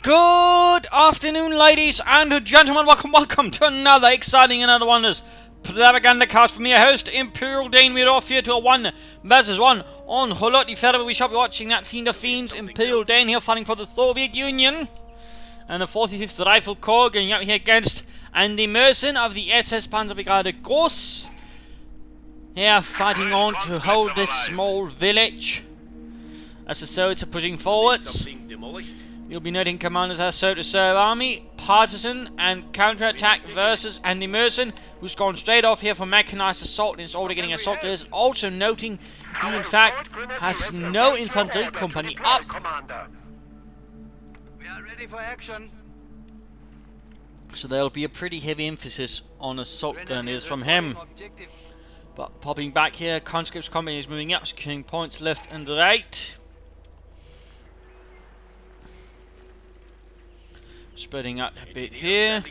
Good afternoon, ladies and gentlemen. Welcome to another exciting and wonders Propagandacast from your host, ImperialDane. We're off here to a 1 versus 1 on Holoti Federal. We shall be watching that Fiend of Fiends, ImperialDane here fighting for the Soviet Union. And the 45th Rifle Corps going up here against AndyMöser of the SS Panzerbrigade Gauss. Here fighting on to hold this small village as the Soviets are pushing forwards. You'll be noting commanders as so to serve army, partisan, and counterattack versus AndyMöser, who's gone straight off here for mechanized assault and is already getting assaulters. Also noting he in fact has no infantry company up. We are ready for action. So there'll be a pretty heavy emphasis on assault gunners from him. But popping back here, conscripts company is moving up, securing points left and right. Spreading out a bit here.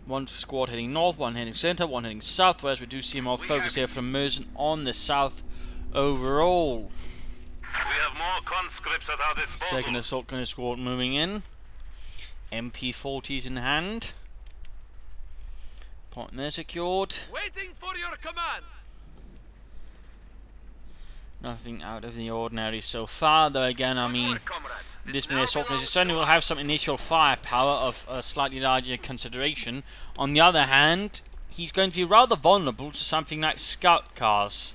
One squad heading north, one heading centre, one heading south, whereas we do see more focus here from Möser on the south overall. We have more conscripts at our disposal. Second assault gunner squad moving in. MP40s in hand. Point there secured. Waiting for your command. Nothing out of the ordinary so far, though again, I mean, this many assault gunners certainly will have some initial firepower of a slightly larger consideration. On the other hand, he's going to be rather vulnerable to something like scout cars.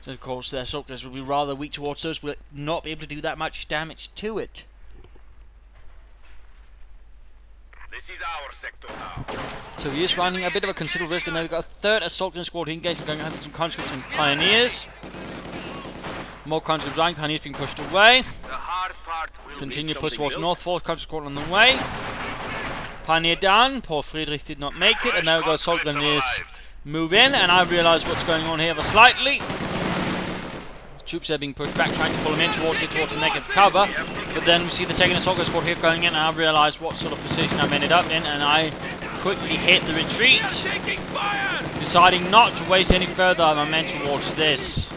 So of course the assault gunners will be rather weak towards those, will not be able to do that much damage to it. This is our sector now. So he is running a bit of a considerable risk, and then we've got a third assault gunner squad engaged. We're going to have some conscripts and pioneers. More conscripts running, pioneers being pushed away. The hard part will Continue be push towards built. north, fourth conscript squad on the way. Pioneer down, poor Friedrich did not make it, and now we've got assault gunners move in, and I realise what's going on here ever slightly. Troops are being pushed back, trying to pull them in towards a negative cover, but then we see the second assault gunner squad here going in, and I realise what sort of position I've ended up in, and I quickly hit the retreat, deciding not to waste any further momentum towards this.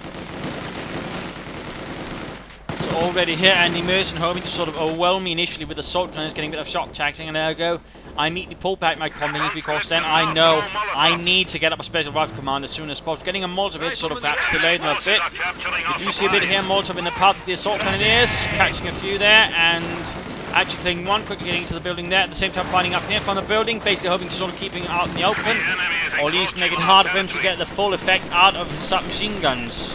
So already here, AndyMöser hoping to sort of overwhelm me initially with assault gunners, getting a bit of shock tactic, and there I go. I neatly pull back my companies because then I know I need to get up a special rifle command as soon as possible. Getting a Molotov hit sort of perhaps delayed them a bit. You do see a bit here, Molotov in the path of the assault cannoneers, catching a few there, and actually killing one, quickly getting into the building there, at the same time fighting up here from the building, basically hoping to sort of keeping it out in the open, or at least make it harder for him to get the full effect out of his submachine guns.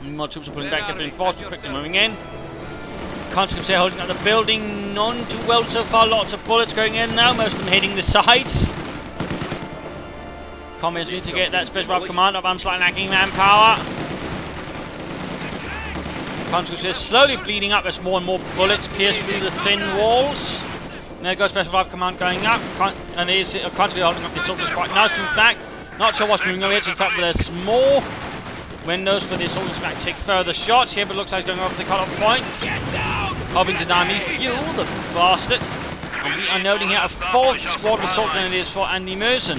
More troops are pulling back, get reinforced, quickly moving in. Conscripts here holding up the building, none too well so far, lots of bullets going in now, most of them hitting the sides. Communists need to get that special rifle command up, I'm slightly lacking manpower. Conscripts here slowly bleeding up as more and more bullets pierce through the thin walls. And there goes special rifle command going up, and he's constantly holding up the soldiers quite nicely in fact. Not sure what's moving over here, in fact there's more windows for the assault to take further shots here, but looks like he's going over the cut-off point. Hoping to deny me fuel, the bastard. And we are noting here a fourth squad of assault grenadiers for AndyMöser.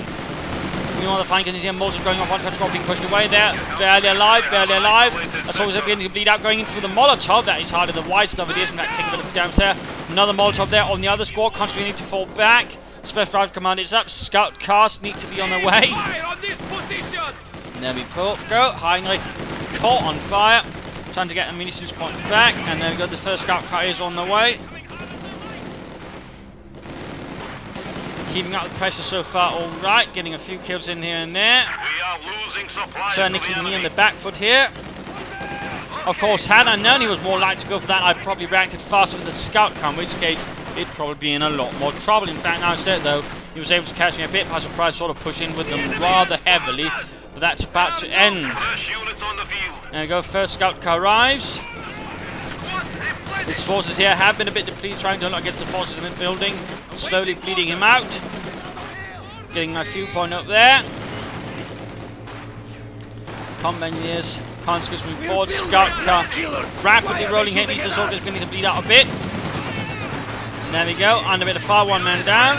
Meanwhile, the flank is here, Molotov going off, one squad being pushed away there. Barely alive, barely alive. Assaulters are beginning to bleed out, going in through the Molotov. That is hardly the wisest of ideas from that taking a bit of damage there. Another Molotov there on the other squad, constantly need to fall back. Special Rifle Command is up, scout cars need to be on their way. And there we go, Heinrich caught on fire. Trying to get a munitions point back, and then we got the first scout car is on the way. Keeping up the pressure so far, alright, getting a few kills in here and there. We are losing supplies. Turning the knee in the back foot here. Of course, had I known he was more likely to go for that, I'd probably reacted faster with the scout car, in which case it'd probably be in a lot more trouble. In fact, now instead though, he was able to catch me a bit by surprise, sort of push in with them rather heavily. But that's about to end. There we go, first scout car arrives. His forces here have been a bit depleted, trying to look against the forces in the building. Slowly bleeding him out. Getting my few point up there. Companions, conscripts moving forward, scout car rapidly rolling here. These assaulters beginning to bleed out a bit. And there we go, under a bit of fire, one man down.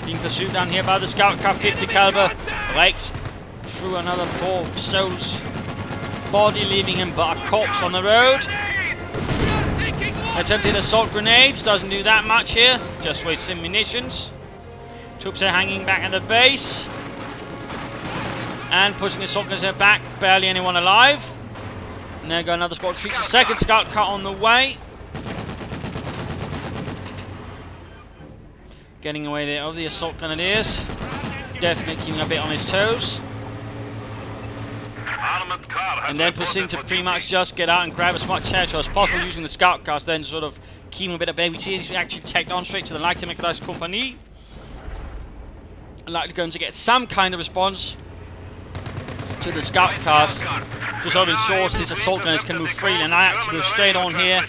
Being pursued down here by the scout car, 50 caliber, breaks through another poor soul's body, leaving him but a corpse on the road. Attempted assault grenades, doesn't do that much here, just wasting munitions. Troops are hanging back at the base. And pushing the assault grenades back, barely anyone alive. And there go another squad retreat. A second scout cut on the way. Getting away there of the assault grenadiers. Definitely keeping a bit on his toes. And then proceeding to pretty much just get out and grab as much territory as possible using the scout cars, then sort of keeping a bit of baby tears. He's actually tacked on straight to the Leichte Mechanized Company. Likely going to get some kind of response to the scout cars to sort of ensure his assault gunners can move freely, and I actually move straight on here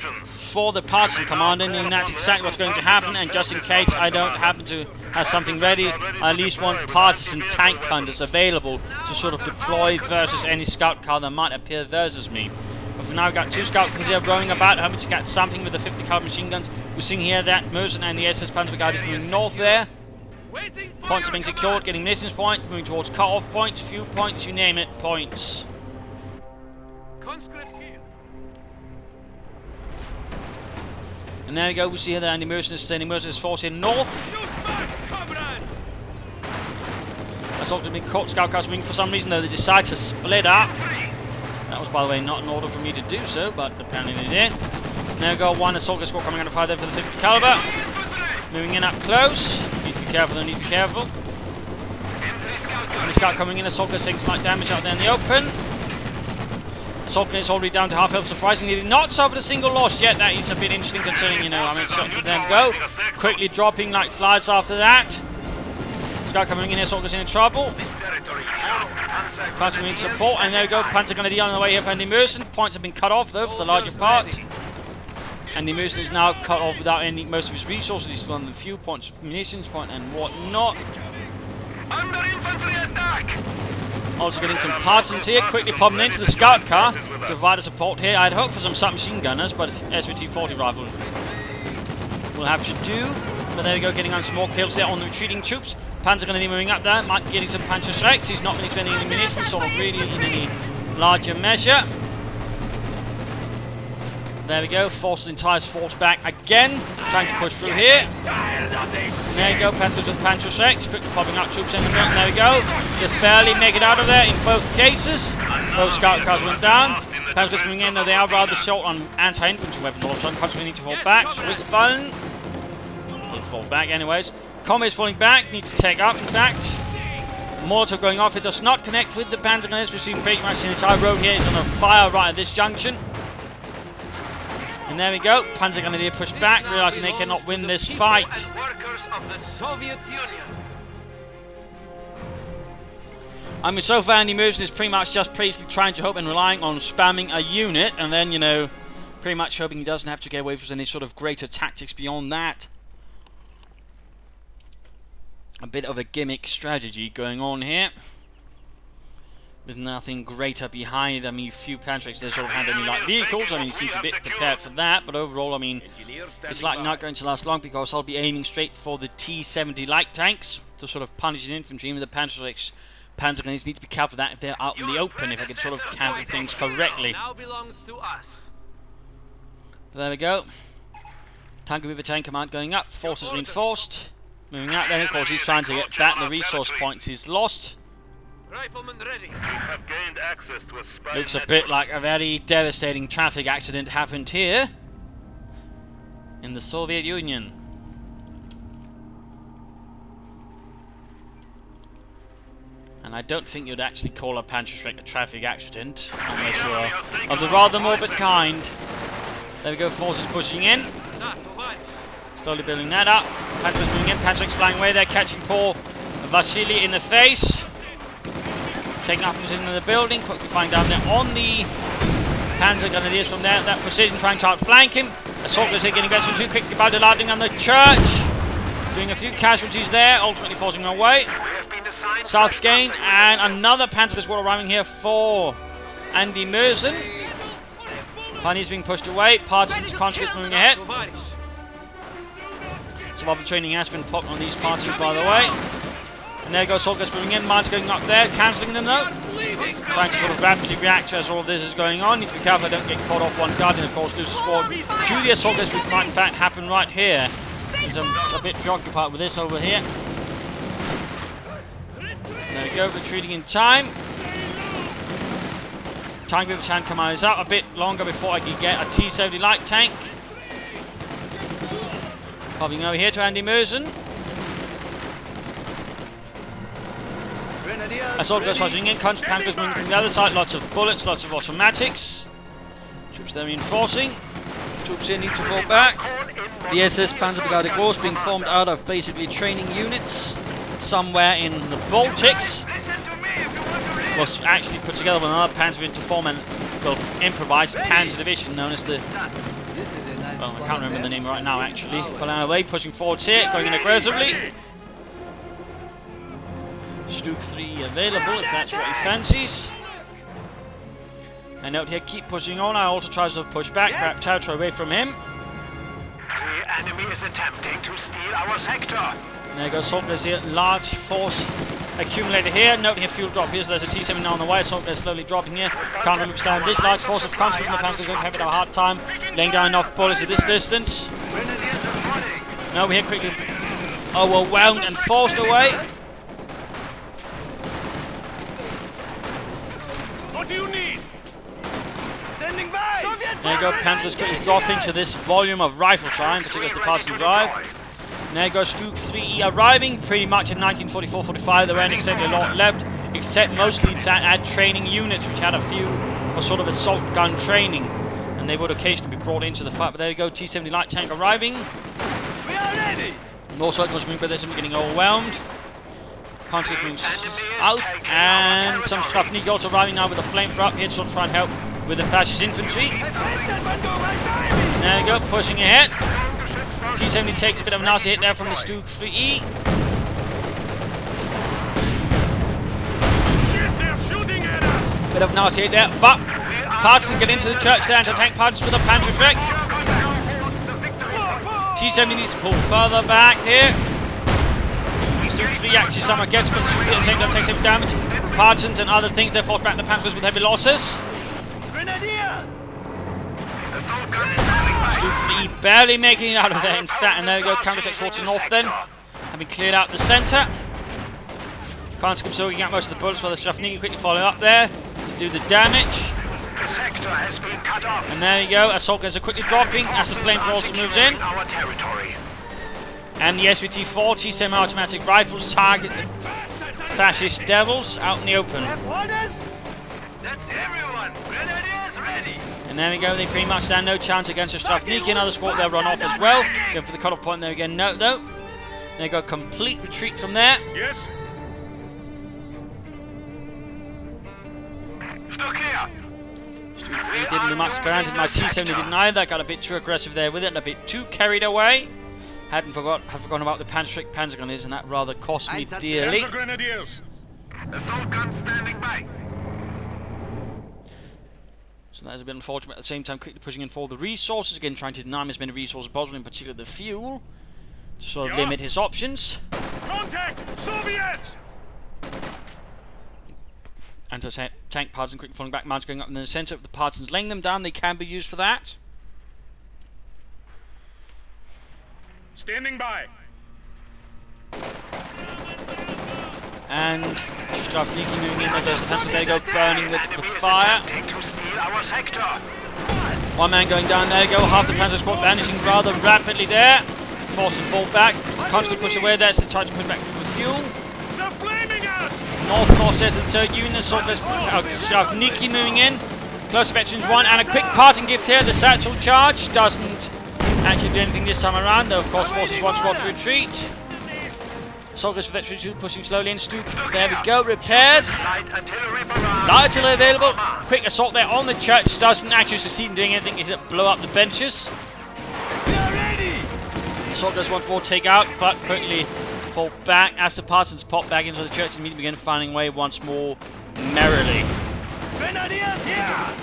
for the partisan commander, and that's exactly what's going to happen. And just in case I don't happen to have something ready, I at least want partisan tank hunters available to sort of deploy versus any scout car that might appear versus me. But for now, we've got two scouts here roaming about, hoping to get something with the 50 caliber machine guns. We're seeing here that Möser and the SS Panzer Brigade is moving north there. Points are being secured, getting munitions point, moving towards cut-off points, few points, you name it, points. And there we go, we see here that AndyMöser is sending Möser's force in north. That's also been caught, scout cars moving for some reason, though they decide to split up. That was, by the way, not an order for me to do so, but apparently they did. And there we go, one assault squad coming under fire there for the 50 caliber. Moving in up close. Need to be careful, though, need to be careful. And the scout coming in, assault taking slight damage out there in the open. Assault is already down to half health, surprisingly not suffered a single loss yet. That is a bit interesting considering, you know, how many shots with them go. Quickly dropping like flies after that. Scout coming in here, assault is in trouble. Panzer in support, and there we go, Panzer Grenadier on the way here for AndyMöser. Points have been cut off though for the larger part. AndyMöser is now cut off without any most of his resources. He's got a few points, munitions point and whatnot. Under infantry attack! Also getting some partisans here, quickly popping into the scout car to provide a support here. I'd hoped for some submachine gunners, but SVT-40 rifle will have to do. But there we go, getting on some more kills there on the retreating troops. Panzer Grenadier moving up there, might be getting some Panzer strikes. He's not really spending any munitions, sort of really in any larger measure. There we go, forces the entire force back again, trying to push through here. There you go, Panzers with Panzer strikes, quickly popping up troops in the middle. There we go, just barely make it out of there in both cases. Both scout cars went down. Panzers moving in, though they are rather short on anti-infantry weapons all of a sudden. Constantly need to fall back, swing fun. Need to fall back anyways. Combat is falling back, needs to take up in fact. Mortar going off, it does not connect with the Panzer Grenadiers. We've seen pretty much the entire road here is on a fire right at this junction. And there we go, Panzer Grenadier pushed back, realizing they cannot win this fight. I mean, so far AndyMöser is pretty much just basically trying to hope and relying on spamming a unit, and then, you know, pretty much hoping he doesn't have to get away with any sort of greater tactics beyond that. A bit of a gimmick strategy going on here. With nothing greater behind. I mean, few Panzers they sort of had any light vehicles. I mean, he seems a bit prepared for that. But overall, I mean, it's likely not going to last long because I'll be aiming straight for the T-70 light tanks to sort of punish the infantry. And the Panzer Grenadiers need to be careful of that if they're out in the open, if I can sort of counter things correctly. But there we go. Tank with tank command going up. Forces reinforced. Moving out then, of course, he's trying to get back the resource points he's lost. Riflemen ready. You have gained access to a spy Looks a bit like a very devastating traffic accident happened here in the Soviet Union. And I don't think you'd actually call a Panzerschreck a traffic accident unless you are of the rather morbid kind. There we go, forces pushing in. Slowly building that up. Panzer's moving in, Panzer's flying away there, catching poor Vasily in the face. Taking up position in the building, quickly flying down there on the Panzer Grenadiers from there. That precision trying to outflank him. Assault is getting better too quickly by landing on the church. Doing a few casualties there, ultimately forcing him away. South gain, and another Panzer squad arriving here for AndyMöser. Pioneers being pushed away, partisans conscripts moving ahead. Some other training has been popped on these partisans, by the way. And there goes Soldiers moving in, mines going up there, cancelling them though. trying to sort of rapidly react as all of this is going on. Need to be careful I don't get caught off one guard and of course lose the squad to the assault guys, which might in fact happen right here. Because I'm a bit preoccupied with this over here. There we go, retreating in time. Tank group can come out. Is out a bit longer before I can get a T-70 light tank. Popping over here to AndyMöser. Assault guys fighting in, counterattack moving from the other side, lots of bullets, lots of automatics. Troops there reinforcing. Troops here need to fall back. The SS Panzerbrigade Force being formed out of basically training units somewhere in the Baltics. Was actually put together with another panzer unit to form an improvised panzer division known as the... Well, I can't remember the name right now actually. Pulling away, pushing forwards here, going in aggressively. Stuk 3 available if that's what he fancies. And out here, keep pushing on. I also tries to push back, grab territory away from him. The enemy is attempting to steal our sector. There you go, Assault there's here, large force accumulated here. Note here, fuel drop here, so there's a T-70 on the way. Assault there's slowly dropping here. Can't understand this large force of conscripts in the Panzer going to have a hard time laying down enough bullets at this distance. Now we're here quickly overwhelmed and forced away. What do you need? Standing by! There you go, Panzers quickly dropping to this volume of rifle fire, particularly as the Partisan drive. And there goes Stuk 3 arriving pretty much in 1944-45. There weren't exactly a lot left, except mostly that had training units, which had a few for sort of assault gun training. And they would occasionally be brought into the fight. But there you go, T-70 light tank arriving. We are ready! More soldiers moving by this and getting overwhelmed. Conscripts moving out, and some Strafnik also arriving now with a flamethrower up here to sort of try and help with the fascist infantry. There you go, pushing ahead. T-70 takes a bit of a nasty hit there from the Stuk 3E. Shit, they're shooting at us! Bit of a nasty hit there, but Partisans get into the church there and attack Partisans with a Panzerschreck. T-70 needs to pull further back here. Stuk 3 actually somehow gets, but Stuk 3 at the same time takes heavy damage. Partisans and other things, they're forced back to the Panzers with heavy losses. Stuk 3 barely making it out of there in fact, and there we go, counterattack towards the north then. Having cleared out the centre. Conscripts soaking out most of the bullets while the Strafniki quickly following up there to do the damage. The sector has been cut off. And there you go, assault guns are quickly dropping as the flamethrower also moves in. Our territory. And the SVT-40 semi-automatic rifles target the fascist devils out in the open. That's everyone! Grenadiers ready! And there we go, they pretty much stand no chance against the Strafniki. Another squad they'll run off as well. Going for the cut-off point there again, no though. They go complete retreat from there. Yes. Stuck here. Stuk 3 didn't do much, granted my T-70 didn't either. Got a bit too aggressive there with it and a bit too carried away. Had forgotten about the Panzerschreck panzer gun is, and that rather cost me dearly. Grenadiers. Assault guns standing by. So that is a bit unfortunate. At the same time, quickly pushing in for the resources. Again, trying to deny him as many resources as possible, in particular the fuel, to sort of limit his options. Contact! Soviets! Anti-tank Partisans quickly falling back, mounts going up in the centre of the Partisans, laying them down. They can be used for that. Standing by. And Strafniki moving in there, there's the there you go, burning with the fire. To steal our sector. One man going down, there you go, half the Panzer squad vanishing rather rapidly there. Forced to fall back, constantly push away there, so try to push back with fuel. They're flaming us! North there's the third unit, so there's Strafniki moving in. Close veterans 1, and a quick parting gift here, the satchel charge doesn't actually do anything this time around, though of course forces one squad to retreat. Soldiers for veteran 2 pushing slowly in. Stuk, there we go, repaired. Light artillery available. Quick assault there on the church. Doesn't actually succeed in doing anything except blow up the benches. Soldiers want more take out, but quickly fall back as the Partisans pop back into the church and immediately begin finding way once more merrily. Grenadiers here!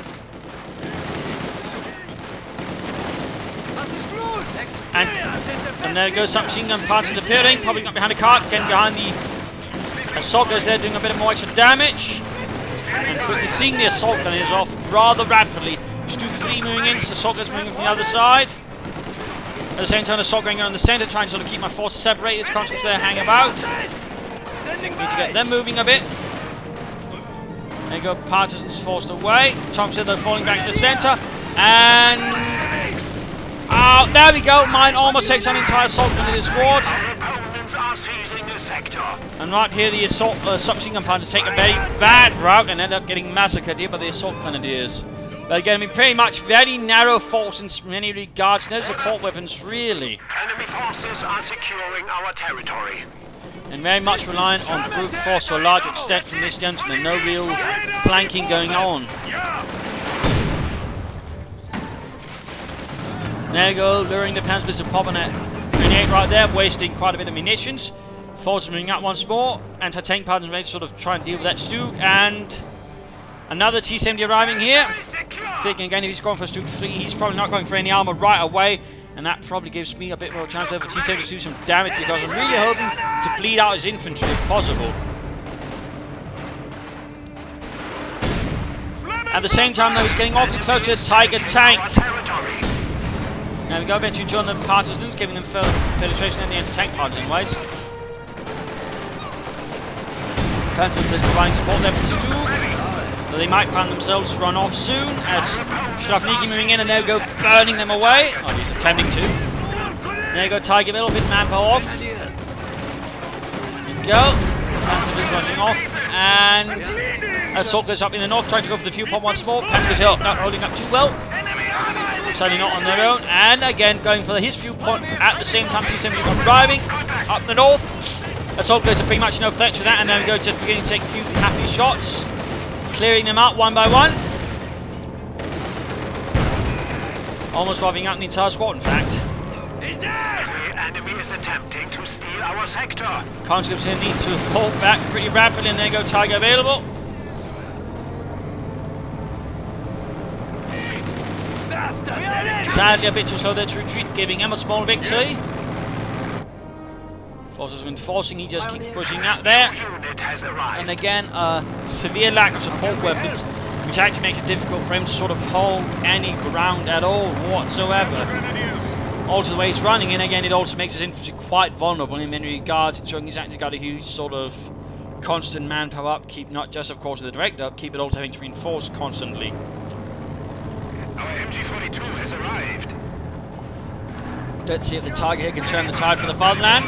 And there goes some machine gun Partisans appearing, popping up behind a cart, again behind the assault guys there doing a bit of more extra damage. Quickly seeing the assault gun is off rather rapidly. Stuke 3 moving in, so assault gun's moving from the other side. At the same time, assault going on in the centre, trying to sort of keep my forces separated. Conscripts there hang about. Need to get them moving a bit. There you go, partisans forced away. Thompson though falling back to the centre. And oh, there we go. Mine almost takes on the entire assault gun in this ward. And right here, the assault submachine gun partisans take a very bad route and end up getting massacred here by the assault grenadiers. But again, I mean, pretty much very narrow force in many regards. No support weapons, really. Enemy forces are securing our territory. And very much reliant on brute force to a large extent from this gentleman. No real flanking going on. There you go, luring the Panzers of popping at grenade right there, wasting quite a bit of munitions. Forces moving out once more. Anti-tank partisans ready to sort of try and deal with that Stuke. And another T-70 arriving here. Thinking again, if he's going for a Stuke 3, he's probably not going for any armor right away. And that probably gives me a bit more chance there for T-70 to do some damage, because I'm really hoping to bleed out his infantry if possible. At the same time though, he's getting awfully close to the Tiger tank. Now we go eventually join the partisans, giving them further penetration in the anti-tank partisan ways. Panzers are providing support there for the Stuke, so they might find themselves run off soon, as Strafniki moving in and there we go, burning them away. Oh, he's attempting to. There you go, Tiger, a little bit manpower off. There you go. Panzer is running off, and assault goes up in the north, trying to go for the fuel pump once more. Panzer's hill not holding up too well. Certainly not on their own, and again going for his fuel pump at the same time. T-70 are driving up the north. Assault goes are pretty much no threat to that, and there we go, just beginning to take a few happy shots. Clearing them out one by one. Almost wiping out the entire squad, in fact. He's dead! The enemy is attempting to steal our sector. Conscripts here need to fall back pretty rapidly, and there you go, Tiger available. Sadly a bit too slow there to retreat, giving him a small victory. Forces have been forcing, he just keeps pushing out there. And again, a severe lack of support weapons, which actually makes it difficult for him to sort of hold any ground at all whatsoever. Also, the way he's running in, again, it also makes his infantry quite vulnerable in many regards, ensuring he's actually got a huge sort of constant manpower upkeep, not just, of course, the direct upkeep, but also having to reinforce constantly. Our MG-42 has arrived. Let's see if the Tiger here can turn the tide for the fatherland.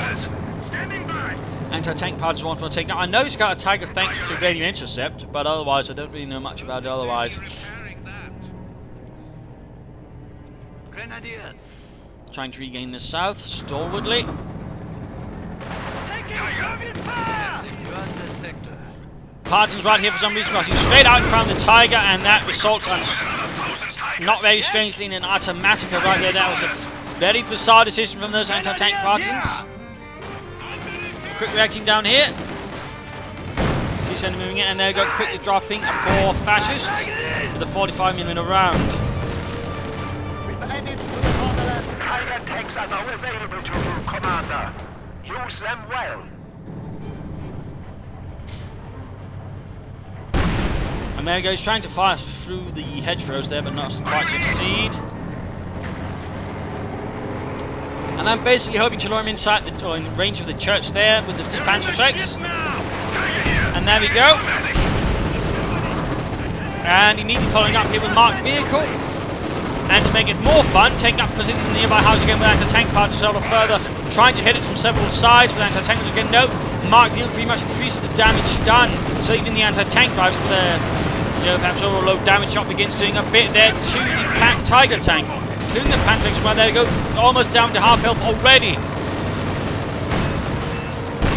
Anti-tank parts want to take. Now I know he's got a Tiger thanks to radio intercept, but otherwise I don't really know much about it otherwise. Grenadiers. Trying to regain the south, stalwardly. Partisans right here for some reason rushing straight out in front of the Tiger, and that results on, not very strangely, in an utter massacre right there. That was a very bizarre decision from those anti-tank partisans. Quick reacting down here. T-70 moving in, and there we go, quickly dropping a poor fascist with a 45mm round. Tiger tanks are now available to you, Commander. Use them well. And there he goes, trying to fire through the hedgerows there, but not quite succeed. And I'm basically hoping to lure him inside the, or in range of the church there with the Panzer strikes. And there we go. And immediately following up here with marked vehicle. And to make it more fun, taking up position in the nearby house again with anti-tank parties a little further, trying to hit it from several sides with anti-tank again. No, marked vehicle pretty much increases the damage done. So even the anti-tank drivers with a, perhaps overall low damage shot begins doing a bit there to the Tiger tank. Including the Panzer right there, go almost down to half health already. In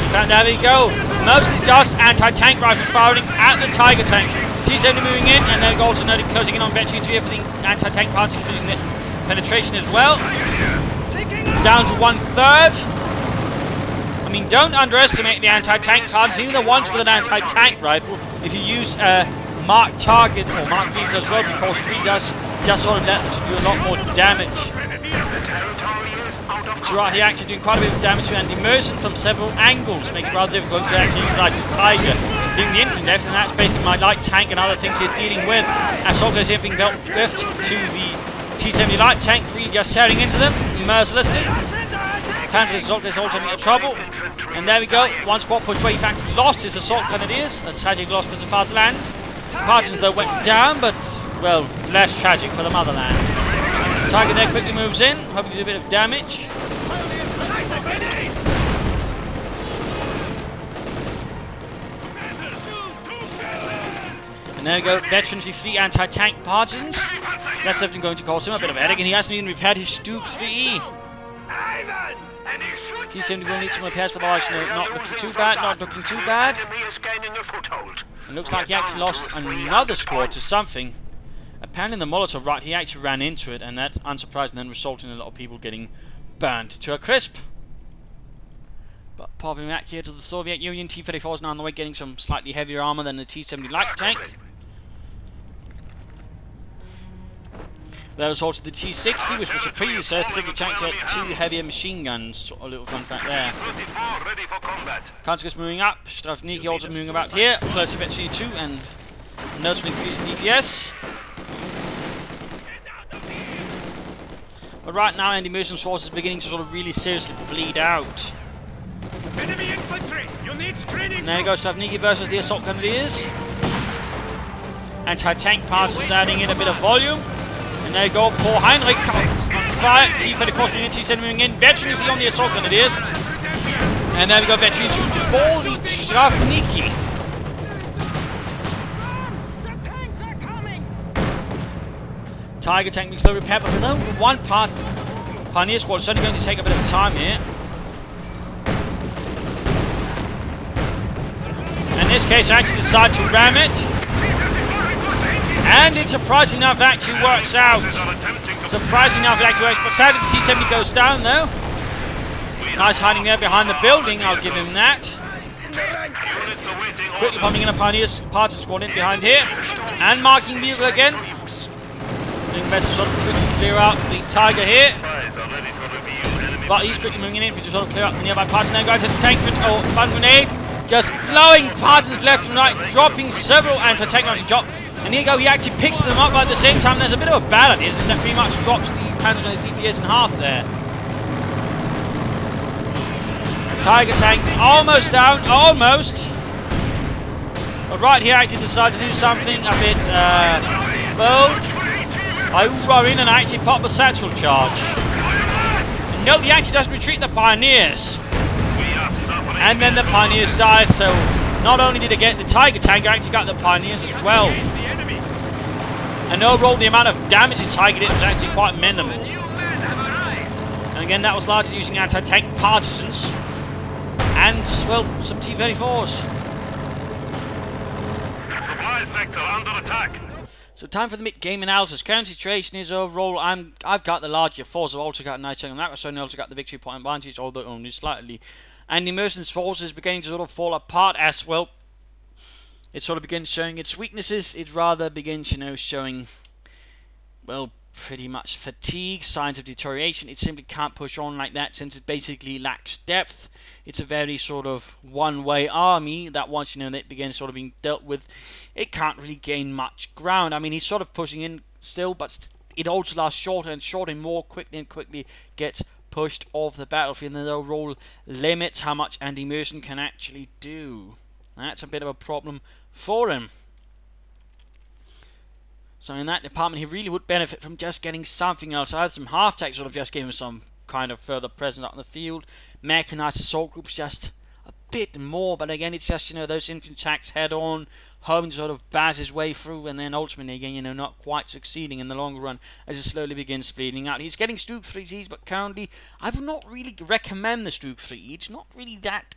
fact, there we go. Mostly just anti-tank rifles firing at the Tiger tank. T-70 moving in, and they're also noted closing in on Vetri here for the anti-tank parts, including the penetration as well. Down to 1/3. I mean, don't underestimate the anti-tank parts, even the ones with an anti-tank rifle. If you use a marked target or marked vehicle as well, because 3 does just sort of let us do a lot more damage. So right here actually doing quite a bit of damage to AndyMöser from several angles, making it rather difficult to actually utilize his Tiger. Leaving the engine left, and that's basically my light tank and other things he's dealing with. As soldiers here being left to the T-70 light tank, really just tearing into them mercilessly. Panzer assault is also in trouble. And there we go, one squad pushed away, in fact lost his assault grenadiers. A tragic loss for the fatherland. Partisans though went down, but, well, less tragic for the motherland. Tiger there quickly moves in, hoping to do a bit of damage. And there we go, veterans, the 3 anti-tank partisans. That's definitely going to cause him a bit of a headache, and he hasn't even repaired his Stuke 3E. T-70 will need some repairs, but otherwise, not looking too bad, not looking too bad. It looks like he actually lost another squad to something. Apparently the Molotov, right, he actually ran into it, and that, unsurprising, then resulted in a lot of people getting burnt to a crisp. But popping back here to the Soviet Union, T-34 is now on the way, getting some slightly heavier armor than the T-70 light tank. There was also the T-60, which was a predecessor, which actually had 2 heavier machine guns. A little fun fact there. Countergust moving up, Stravniki also moving about here, close to Vetri 2, and notably increasing DPS. But right now, AndyMöser's force is beginning to sort of really seriously bleed out. Enemy infantry! You need screening. And there you go, Stravniki versus the assault grenadiers. Anti-tank parts is adding in a bit of volume. And there you go, Paul Heinrich on fire. T-34 unity moving in. Veteran on the assault grenadiers. And there we go, veteran for the Stravniki. The tanks are coming. Tiger tank being slowly repaired, but with only one part, Pioneer squad is certainly going to take a bit of time here. In this case, I actually decide to ram it. And it's surprising enough it actually works out. Surprising enough it actually works, but sadly the T-70 goes down though. Nice hiding there behind the building, I'll give him that. Quickly pumping in a Pioneer's partisan squad in behind here. And marking vehicle again. Doing best to sort of quickly clear out the Tiger here. But he's quickly moving in to sort of clear out the nearby partisan. Then going to the tank with fun grenade. Just blowing partisans left and right, dropping several anti-tank drop. And here you go, he actually picks them up, but at the same time there's a bit of a balance, isn't that pretty much drops the Panzer and DPS in half there. Tiger tank almost down, almost. But right here actually decided to do something a bit bold. I run in and actually pop a satchel charge. And note, he actually doesn't retreat the Pioneers. And then the Pioneers died, so not only did they get the Tiger tank, I actually got the Pioneers as well. And overall, the amount of damage the Tiger did was actually quite minimal. And again, that was largely using anti-tank partisans. And, well, some T-34s. Supply sector under attack. So time for the mid-game analysis. Current situation is overall, I've got the larger force. I've also got a nice chunk on that, so I also got the victory point advantage, although only slightly. AndyMöser's forces beginning to sort of fall apart as well. It sort of begins showing its weaknesses. It rather begins, showing, well, pretty much fatigue, signs of deterioration. It simply can't push on like that since it basically lacks depth. It's a very sort of one-way army that once, it begins sort of being dealt with, it can't really gain much ground. I mean, he's sort of pushing in still, but it also lasts shorter and shorter and more quickly and quickly gets pushed off the battlefield, and the overall limits how much AndyMöser can actually do. That's a bit of a problem for him. So in that department, he really would benefit from just getting something else. Either some half-tech sort of just give him some kind of further presence out in the field. Mechanized assault groups just a bit more, but again, it's just, those infantry attacks head-on, hoping to sort of baz his way through, and then ultimately again, not quite succeeding in the long run as it slowly begins bleeding out. He's getting Stuke 3Es, but currently I would not really recommend the Stuke 3E. It's not really that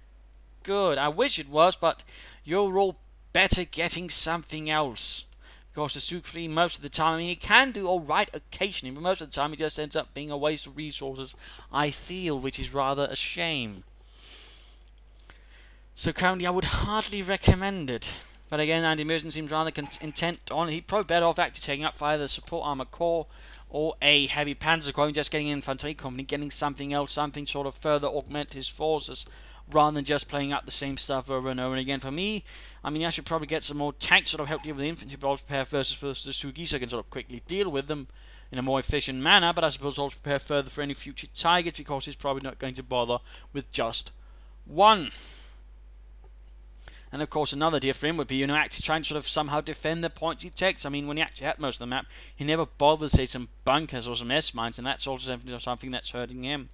good. I wish it was, but you're all better getting something else. Of course, the Stuke 3 most of the time, I mean, it can do alright occasionally, but most of the time it just ends up being a waste of resources, I feel, which is rather a shame. So currently I would hardly recommend it. But again, AndyMöser seems rather intent on it. He'd probably better off actually taking up for either support armor corps or a heavy panzer corps, just getting an infantry company, getting something else, something sort of further augment his forces, rather than just playing up the same stuff over and over again. For me, I mean, I should probably get some more tanks sort of help deal with the infantry, but also prepare versus the Sugi so I can sort of quickly deal with them in a more efficient manner, but I suppose also prepare further for any future targets, because he's probably not going to bother with just one. And of course another idea for him would be, you know, actually trying to sort of somehow defend the points he takes. I mean, when he actually had most of the map, he never bothered to say some bunkers or some S-mines, and that's also something that's hurting him.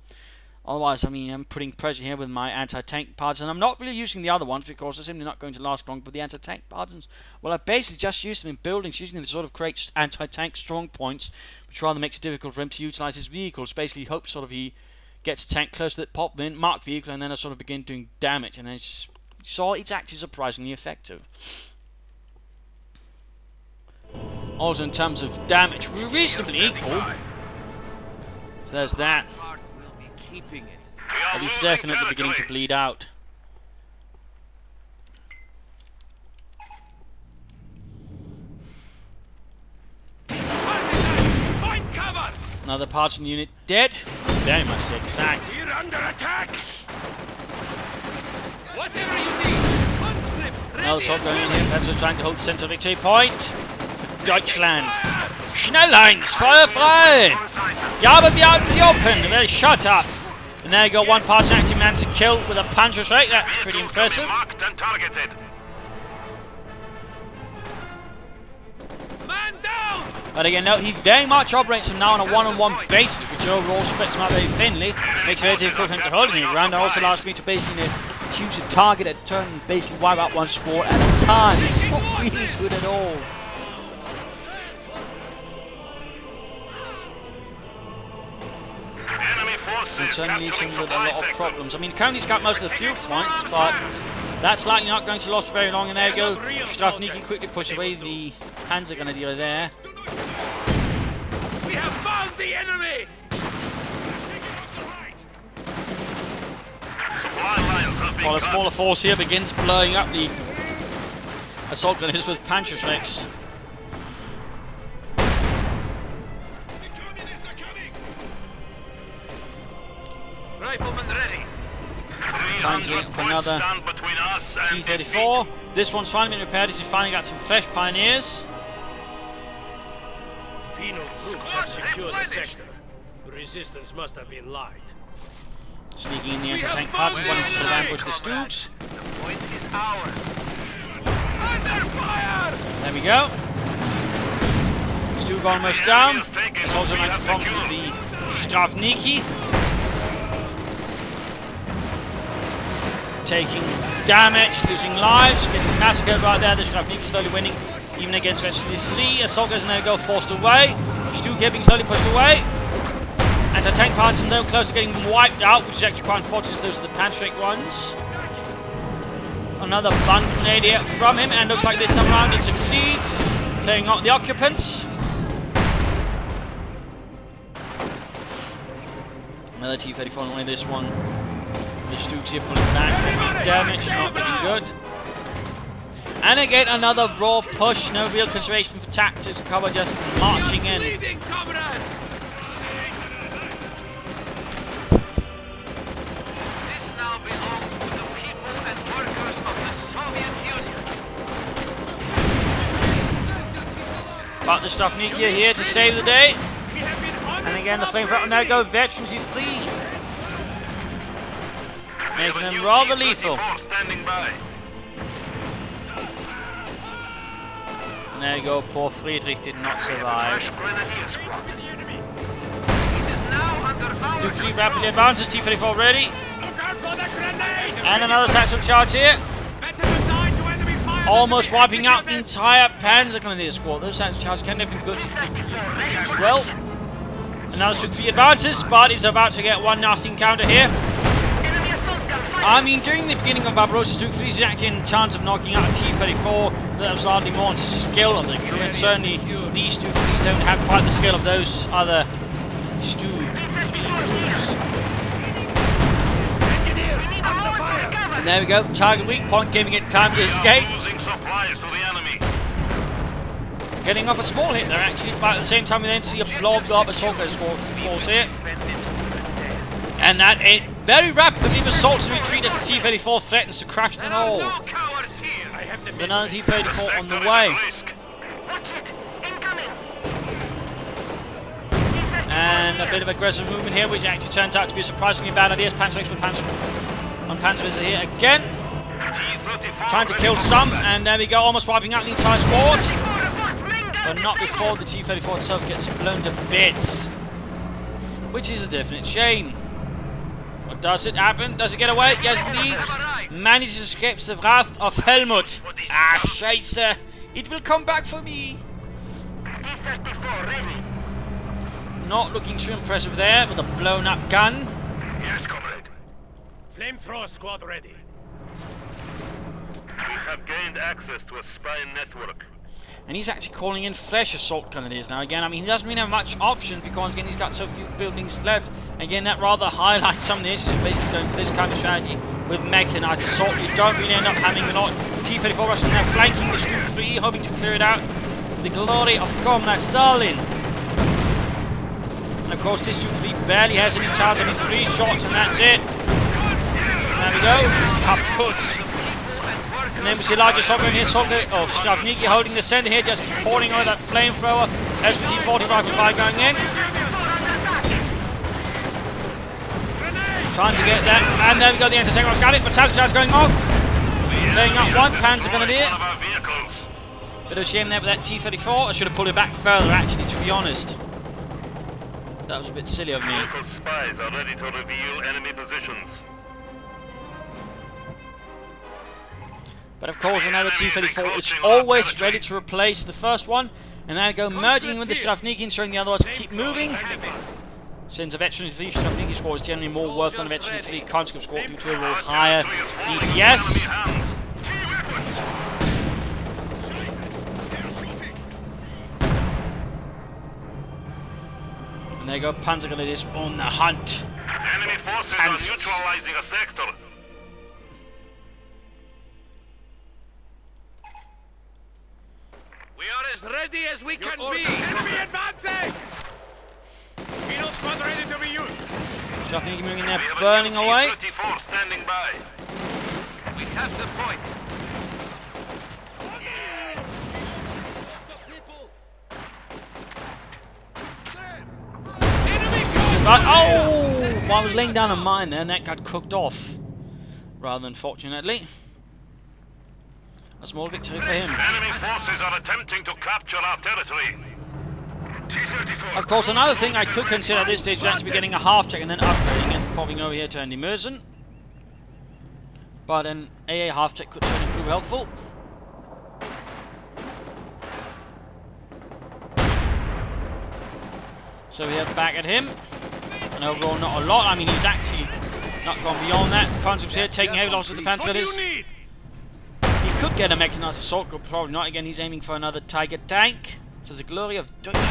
Otherwise, I mean, I'm putting pressure here with my anti-tank parts, and I'm not really using the other ones because they're simply not going to last long. But the anti-tank parts, well, I basically just use them in buildings, using them to sort of create anti-tank strong points, which rather makes it difficult for him to utilize his vehicles. Basically, hope sort of he gets a tank close to that pop in, mark vehicle, and then I sort of begin doing damage, and then it's actually surprisingly effective. Also, in terms of damage, we're reasonably equal. So there's that. But he's definitely beginning to bleed out. Find cover! Another partisan unit dead. Very much taken fact. You're under attack! Whatever you need! Conscript! Another assault going in here. Panzer trying to hold the central victory point. Deutschland. Schnelllines! Feuer frei! Gabe wir haben sie open! They're shut up! And there you go, one partisan active man to kill with a puncher strike. That's pretty impressive. Marked and targeted. Man down! But again, no, he very much operates them now on a one-on-one basis, which overall splits him out very thinly. Makes it very difficult for him to hold him in the ground. And also allows me to basically choose a target at a turn and basically wipe out one squad at a time. It's not really good at all. And certainly leaves him with a lot of problems. I mean, currently he's got most of the fuel points, but that's likely not going to last for very long. And there you go. Strafniki quickly pushes away the Panzer Grenadier there. We have found the enemy! While a smaller force here begins blowing up the assault grenadiers with Panzer strikes. Rifleman ready. Trying to look for another T-34. This one's finally been repaired. He's finally got some fresh pioneers. Penal troops have secured the sector. Resistance must have been light. Sneaking in the anti-tank part and wanting to sort of ambush the Stooges. The point is ours. Under fire! There we go. Stooge almost down. There's also nice problems with the Strafniki. Taking damage, losing lives, getting massacred right there. The Strafniki slowly winning, even against Western Fleet. Assault goes now go forced away. Stooge being slowly pushed away. Anti-tank parts and no close to getting wiped out, which is actually quite unfortunate. Those are the Panstrike ones. Another bunk grenadier from him, and looks like this time around it succeeds, clearing out the occupants. Another T-34 on the way, this one. The Stooges here pulling back, taking damage, not looking good. And again, another raw push, no real consideration for tactics to cover, just marching in. Leading, comrade! This now belongs to the people and workers of the Soviet Union. But the Strafniki are here to save the day. And again, the flamethrower now go veterans who flee. Making them rather lethal. Standing by. And there you go, poor Friedrich did not survive. Fresh grenadier squad. It is now under our Duke rapidly advances, T-34 ready. Look out for the grenade! And another satchel charge here. Better to die to enemy fire! Almost wiping out the entire Panzer Grenadier squad. Those satchel charges can have been good as well. Another Duke advances, but he's about to get one nasty encounter here. I mean, during the beginning of Barbarossa's Duke, he's actually in chance of knocking out a T-34. That was largely more on skill of the crew, and certainly these two fleets don't have quite the skill of those other Stooges. And there we go, target weak point, giving it time to escape. Losing supplies to the enemy. Getting off a small hit there actually, but at the same time we then see a blob assault force here. And And that very rapidly assaults the retreat as the T-34 threatens to crash them all. No cowards here. I have the Another T-34 on the Sector is way. at risk. Watch it! Incoming! And a bit of aggressive movement here, which actually turns out to be a surprisingly bad idea. Panzer with Panzer on Panzer here again. T-34 Trying to kill some, and there we go, almost wiping out the entire squad. But not before the T-34 itself gets blown to bits. Which is a definite shame. What does it happen? Does it get away? Yes, indeed. Manages to escape the wrath of Helmut. Ah, scheiße. It will come back for me. T-34 ready. Not looking too impressive there with a blown up gun. Yes, comrade. Flamethrower squad ready. We have gained access to a spy network. And he's actually calling in fresh assault grenadiers now. Again, I mean, he doesn't really have much options because, again, he's got so few buildings left. Again, that rather highlights some of the issues of basically going for this kind of strategy with mechanized assault. You don't really end up having a lot. T-34 Russians now flanking the Stu 3, hoping to clear it out. The glory of Comrade Stalin. And of course, this Stu 3 barely has any charge. I mean, 3 shots and that's it. There we go. Kaput. And then we see larger Soccer in here. Stravniki holding the center here, just pouring over that flamethrower. SPT-40 rifle fire going in. Trying to get that. And there we go, the anti-tank rocket. Got it. Metallic charge going off. Laying up one Panzer Grenadier. Bit of a shame there with that T-34. I should have pulled it back further, actually, to be honest. That was a bit silly of me. Local spies are ready to reveal enemy positions. But of course, another T-34 is always ready to replace the first one. And now go merging with the Stravniki, ensuring the other ones keep moving. Since a Veteran 3 Stravniki score is generally more worth than a Veteran 3 conscript score due to a little higher DPS. And there you go, Panzer Grenadiers on the hunt. Enemy forces are neutralizing a sector. We are as ready as we can be. Enemy advancing! Kilo squad ready to be used. Stravniki moving there, burning away. T-34 standing by. We have the point. Oh! Well, I was laying down a mine there and that got cooked off. Rather unfortunately. A small victory for him. Enemy forces are attempting to capture our territory. T-34. Of course, another thing I could consider at this stage is actually getting a half check and then upgrading and popping over here to AndyMöser. But an AA half check could certainly prove helpful. So we are back at him. And overall, not a lot. I mean, he's actually not gone beyond that. Conscripts here taking heavy losses with the Panzer Grenadiers. He could get a mechanized assault group, probably not. Again, he's aiming for another Tiger tank. For the glory of Deutschland.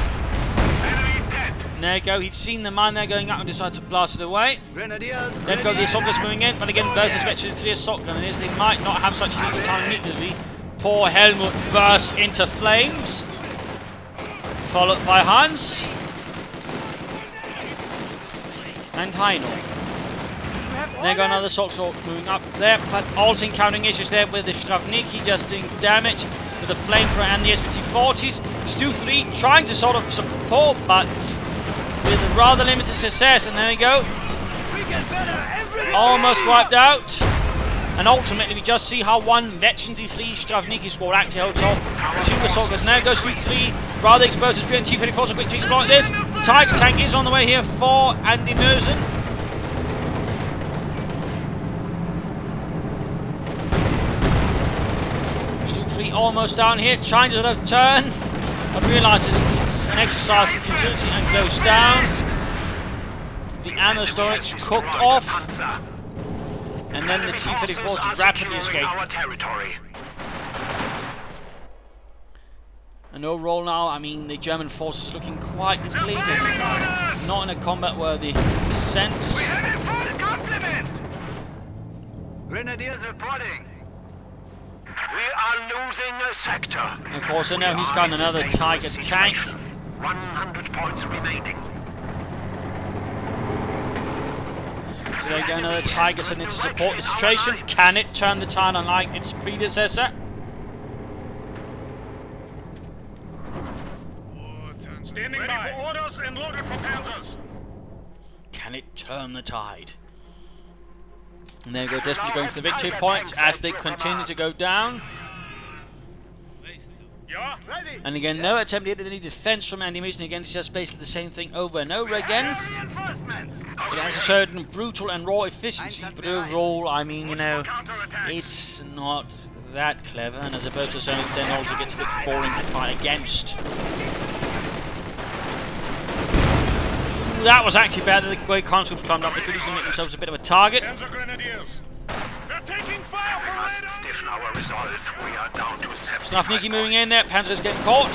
And there you go, he'd seen the mine there going up and decided to blast it away. Grenadiers. Then go the assault guns moving in, but again, versus Veteran 3 assault grenadiers, they might not have such an easy time immediately. Poor Helmut bursts into flames. Followed by Hans. And Heino. There go another assault moving up there, but also encountering issues there with the Stravniki just doing damage with the flamethrower and the SPT-40s. Stu 3 trying to sort of support, but with rather limited success. And there we go. Almost wiped out. And ultimately, we just see how one Veteran 3 Stravniki squad actually holds off. Two assault guns. Now goes Stu 3, rather exposed as good. T-34 so quick to exploit this. Tiger tank is on the way here for AndyMöser. Almost down here, trying to turn, but realizes it's an exercise in futility and goes down. The ammo storage cooked off, and then the T-34s rapidly escape. And overall now, I mean, the German force is looking quite depleted, not in a combat-worthy sense. Grenadiers reporting. We are losing a sector. Of course, and now he's got another Tiger tank. 100 points remaining. there you go, another Tiger sending to support the situation. Can it turn the tide unlike its predecessor? Standing by for orders and loaded for panzers. Can it turn the tide? And there we go, desperately going for the victory points as they continue to go down. Yeah. And again, no attempt to hit any defense from AndyMöser. Again, it's just basically the same thing over and over again. It has a certain brutal and raw efficiency, but overall, I mean, you know, it's not that clever, and as opposed to a certain extent, also gets a bit boring to fight against. Ooh, that was actually bad. The way conscripts climbed up, they could easily make themselves a bit of a target. Grenadiers. They're taking fire for later. Stiffen our resolve. We are down to 75 Snufniki moving in points. there. Panzer's getting caught.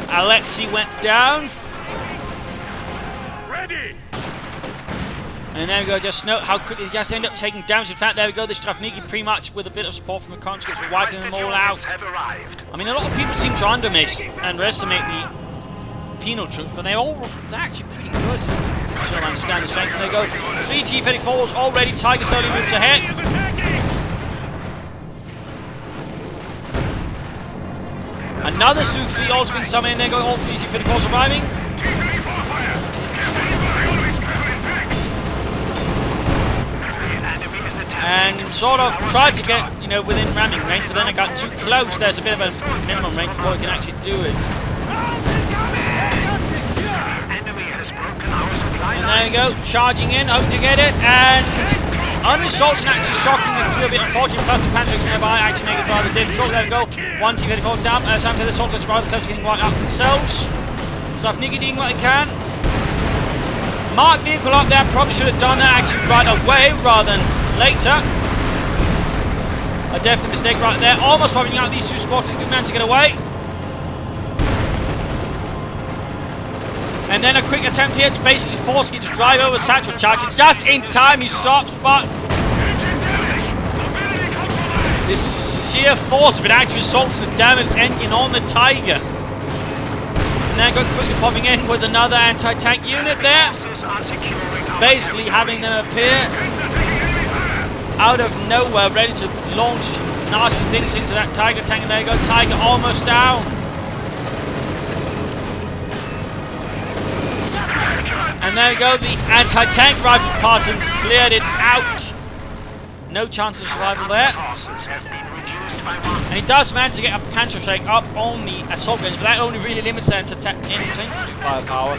Alexei went down. Ready. And there we go, just note how quickly they just end up taking damage. In fact, there we go, the Strafniki pretty much with a bit of support from the conscripts are wiping them all out. Arrived. I mean, a lot of people seem to underestimate the penal troops, but they're actually pretty good. I don't understand the strength. There you go, 3 T-34s already, Tiger slowly moves ahead. Is attacking. Another Su-3 also being summoned in there, going all 3 T-34s arriving. T-34 fire. Careful, I always travel in packs. Enemy is attacking. And sort of tried to get, you know, within ramming range, but then I got too close. There's a bit of a minimum range before you can actually do it. Enemy has broken our supply And there you go, charging in, hoping to get it, and unresolved and actually shocking the crew a bit unfortunate, plus the Panthers nearby actually make it rather difficult. There we go, 1 T-34 down, some of the soldiers rather close to getting wiped out themselves. Strafniki doing what they can. Mark vehicle up there, probably should have done that actually right away rather than later. A definite mistake right there, almost wiping out these 2 squadrons, good man to get away. And then a quick attempt here to basically force you to drive over Satchel charging. Just in time he stops, but this sheer force of it actually results in the damaged engine on the Tiger. And then go quickly popping in with another anti-tank unit there. Basically having them appear out of nowhere, ready to launch nasty things into that Tiger tank. And there you go, Tiger almost down. And there we go, the anti-tank rifle partons cleared it out. No chance of survival there. And he does manage to get a Panzer Shake up on the assault guns, but that only really limits their infantry firepower.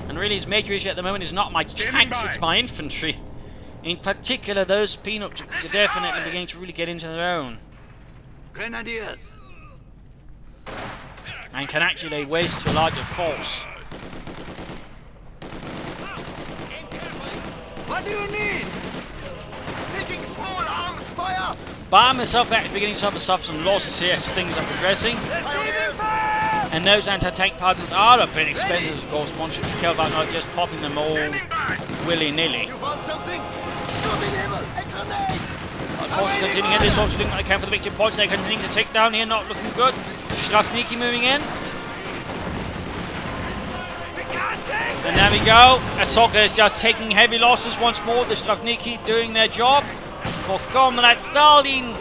And really his major issue at the moment is not my tanks, it's my infantry. In particular, those peanuts are definitely beginning to really get into their own. Grenadiers! And can actually lay waste to a larger force. What do you need? Taking small arms fire. Bar myself actually beginning to suffer some losses here as things are progressing. And those anti-tank partners are a bit expensive, of course. One should be careful about not just popping them all willy-nilly. You want something? A grenade. Unfortunately, continuing at this, also doing what they can for the victory points. They're continuing to take down here, not looking good. Strafniki moving in. And there we go. Ahsoka is just taking heavy losses once more. The Strafniki doing their job for Comrade Stalin.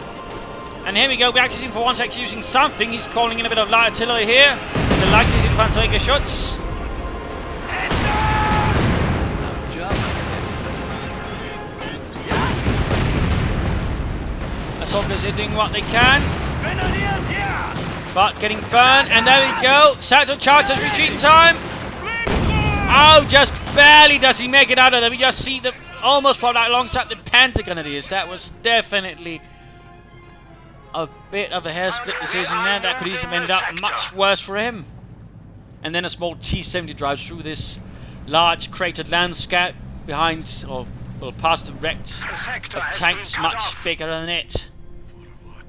And here we go. We actually seem for once actually using something. He's calling in a bit of light artillery here. The lightest Infanterie Schutz. Ahsoka is doing what they can. But getting burned. And there we go. Satchel charges retreat time. Oh, just barely does he make it out of there. We just see the almost from that long shot the Panther Grenadiers. That was definitely a bit of a hair split decision there. That could easily have ended up much worse for him. And then a small T-70 drives through this large cratered landscape behind, or past the wrecks of tanks much bigger than it.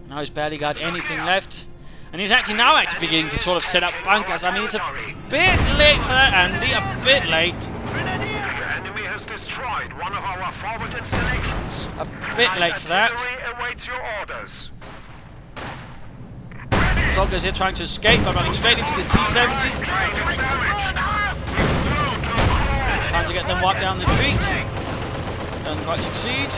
Now he's barely got anything left. And he's actually now beginning to sort of set up bunkers. I mean, it's a bit late for that, Andy. A bit late. The enemy has destroyed one of our forward installations. A bit late for that. Artillery awaits your orders. Soldiers here trying to escape by running straight into the T-70. Trying to get them wiped down the retreat. Doesn't quite succeed.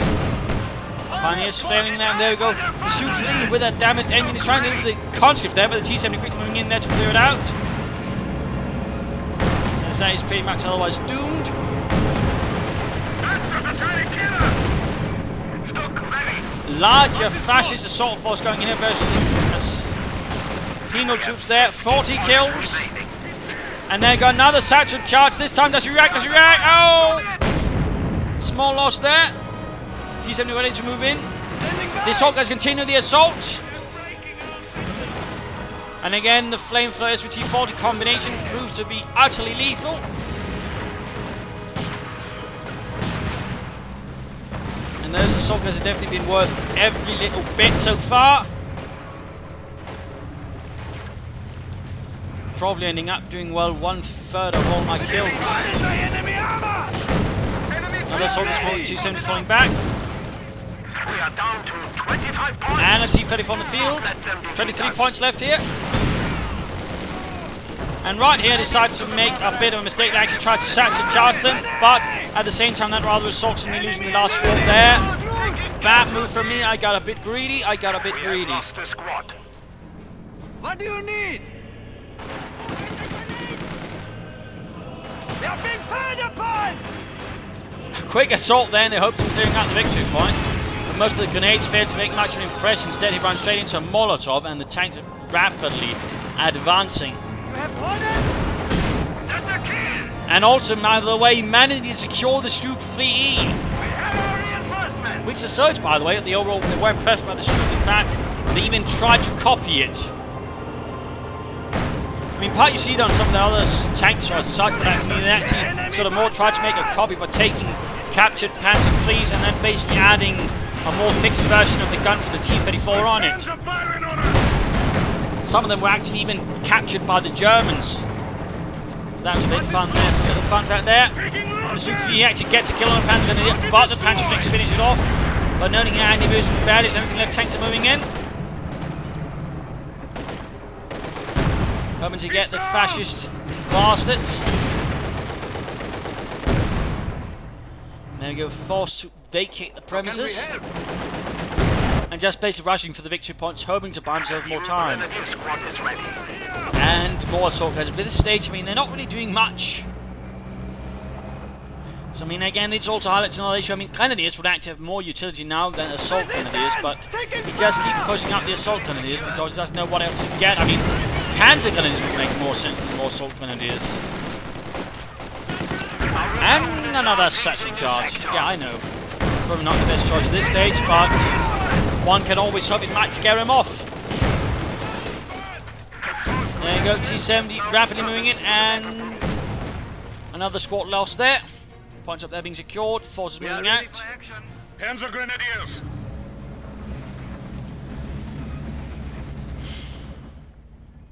Pioneers failing now, and there we go. The Stu-3 with a damaged engine is trying to hit the conscript there, but the T-70 quickly moving in there to clear it out. As that is pretty much otherwise doomed. Larger fascist assault force going in here versus penal troops there. 40 kills. And then got another satchel charge. This time does he react? Does he react? Oh! Small loss there. T-70 ready to move in. The assault guys continue the assault. And again, the flamethrower SVT-40 combination proves to be utterly lethal. And those assault guys have definitely been worth every little bit so far. Probably ending up doing well 1/3 of all my kills. Another assault guys, T-70 falling back. We are down to 25 points. And a T-34 on the field. 23 points left here. And right here decides to make a bit of a mistake. They actually tried to satchel charge them, but at the same time that rather results in me losing the last squad there. Bad move from me. I got a bit greedy. We have lost the squad. What do you need? We are being fired upon! A quick assault there, and they hoped of clearing out the victory point. But most of the grenades failed to make much of an impression. Instead, he ran straight into a Molotov, and the tanks are rapidly advancing. You have orders? That's a kill! And also, by the way, managed to secure the Stu-3E. We have our reinforcements! Which the Surge, by the way, they were impressed by the Stu. In fact, they even tried to copy it. I mean, part you see it on some of the other tank shots and such, but I mean, they actually sort of more tried to make a copy by taking captured Panzer IIIs and then basically adding a more fixed version of the gun for the T-34 on it. Some of them were actually even captured by the Germans. So that was a bit fun there. So a little fun fact there. The Stu-3 actually gets a kill on a Panzer gun, but the Panzer IIs finish it off. But noting how AndyMöser is bad, is anything left, tanks are moving in. Hoping to get the fascist bastards. There we go, forced to vacate the premises. And just basically rushing for the victory points, hoping to buy himself more time. And more assault guys. But at this stage, I mean, they're not really doing much. So, I mean, again, this also highlights another issue. I mean, Grenadiers would actually have more utility now than assault Grenadiers, but he just keeps pushing up the assault Grenadiers because he doesn't know what else to get. I mean, Panzer Grenadiers would make more sense than more assault Grenadiers. And another satchel charge. Yeah, I know. Probably not the best choice at this stage, but one can always hope it might scare him off. There you go, T-70 rapidly moving in, and another squad lost there. Points up there being secured, forces moving out. Panzer Grenadiers!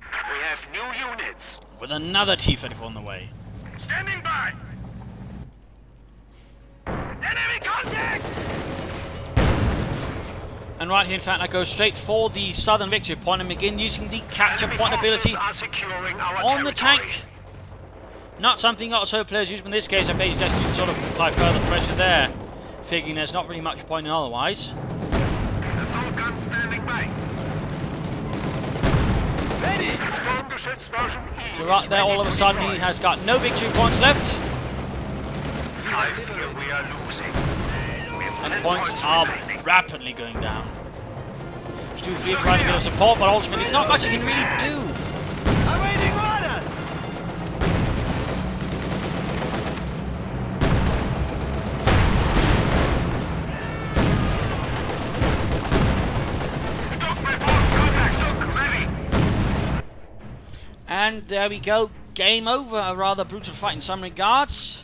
We have new units. With another T-34 on the way. Standing by! Enemy contact! And right here, in fact, I go straight for the southern victory point and begin using the capture point ability on the tank. Not something also players use, but in this case I basically just sort of apply further pressure there, figuring there's not really much point in otherwise. Assault gun standing by. Ready! So right there, all of a sudden he has got no victory points left. I fear we are losing. And points are rapidly going down. Stu-3 trying to get a support, but ultimately there's not much he can really do. Awaiting orders! And there we go, game over. A rather brutal fight in some regards.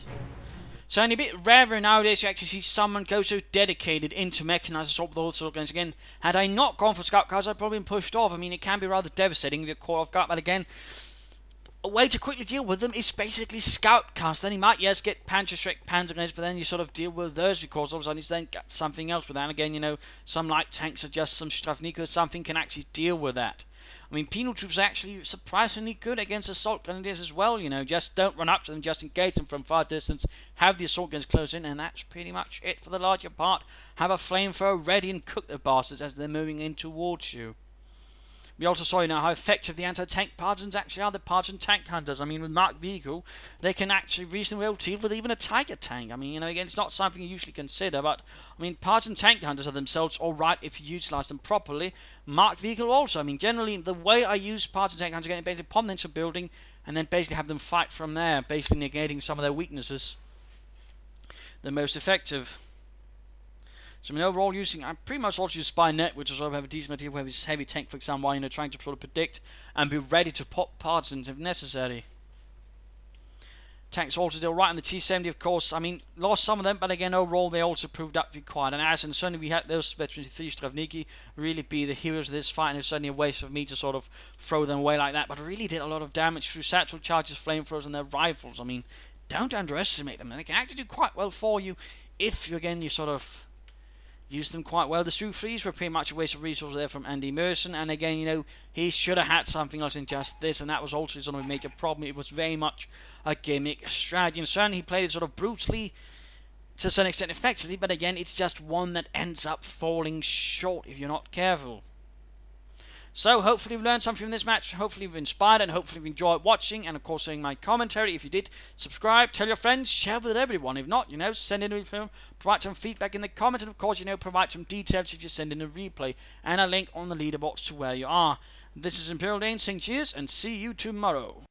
So only a bit rarer nowadays to actually see someone go so dedicated into mechanized assault with all sorts of guns. Again, had I not gone for scout cars, I'd probably been pushed off. I mean, it can be rather devastating if you're caught off guard, but again, a way to quickly deal with them is basically scout cars. Then you might, yes, get Panzer grenades, but then you sort of deal with those because all of a sudden you then get something else with that. And again, you know, some light tanks or just some Stravnika or something can actually deal with that. I mean, penal troops are actually surprisingly good against assault grenadiers as well, you know. Just don't run up to them, just engage them from far distance, have the assault guns close in, and that's pretty much it for the larger part. Have a flamethrower ready and cook the bastards as they're moving in towards you. We also saw, you know, how effective the anti-tank partisans actually are, the partisan tank hunters. I mean, with marked vehicle, they can actually reasonably well deal with even a Tiger tank. I mean, you know, again, it's not something you usually consider, but, I mean, partisan tank hunters are themselves alright if you utilize them properly. Marked vehicle also. I mean, generally, the way I use partisan tank hunters, again, basically pop them into a building, and then basically have them fight from there, basically negating some of their weaknesses. The most effective. So I mean, overall, I pretty much also use Spy-Net, which will sort of have a decent idea of his heavy tank, for example, while, you know, trying to sort of predict and be ready to pop partisans if necessary. Tanks also did alright in the T-70, of course. I mean, lost some of them, but again, overall, they also proved up to be quite an ass. And certainly we had those veterans, 23 Stravniki, really be the heroes of this fight. And it's certainly a waste of me to sort of throw them away like that. But really did a lot of damage through satchel charges, flamethrowers, and their rifles. I mean, don't underestimate them. And they can actually do quite well for you if, you sort of use them quite well. The Stu 3s were pretty much a waste of resources there from AndyMöser, and again, you know, he should have had something else in just this, and that was also sort of a major problem. It was very much a gimmick strategy, and certainly he played it sort of brutally, to some extent effectively, but again, it's just one that ends up falling short if you're not careful. So, hopefully you've learned something from this match, hopefully you've been inspired, and hopefully you've enjoyed watching, and of course seeing my commentary. If you did, subscribe, tell your friends, share with everyone. If not, you know, send in a film, provide some feedback in the comments, and of course, you know, provide some details if you send in a replay, and a link on the leaderbox to where you are. This is ImperialDane saying cheers, and see you tomorrow.